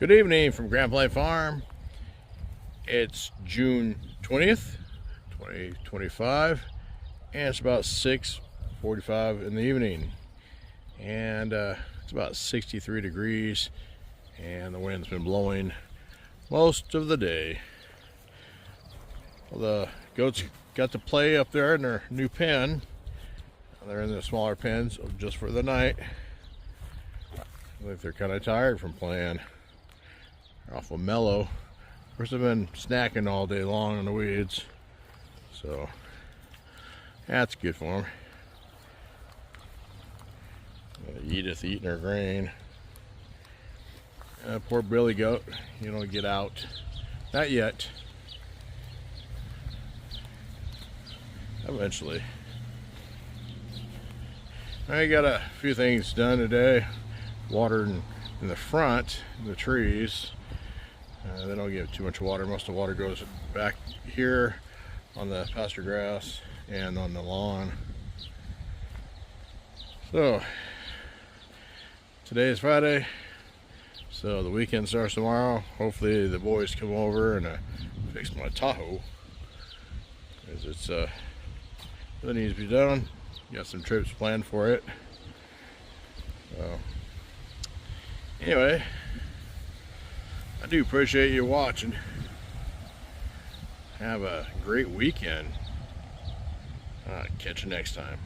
Good evening from Grand Plain Farm. It's June 20th, 2025, and it's about 6:45 in the evening. And it's about 63 degrees, and the wind's been blowing most of the day. Well, the goats got to play up there in their new pen. They're in the smaller pens just for the night. I think they're kind of tired from playing. They're awful mellow. Of course, they've been snacking all day long in the weeds, so that's good for them. Edith eating her grain. Poor Billy goat, you don't get out. Not yet. Eventually. I got a few things done today. Watering in the front, the trees. They don't get too much water. Most of the water goes back here on the pasture grass and on the lawn. So today is Friday, so the weekend starts tomorrow. Hopefully the boys come over and fix my Tahoe, because it's really needs to be done. Got some trips planned for it. So anyway, I do appreciate you watching. Have a great weekend. Catch you next time.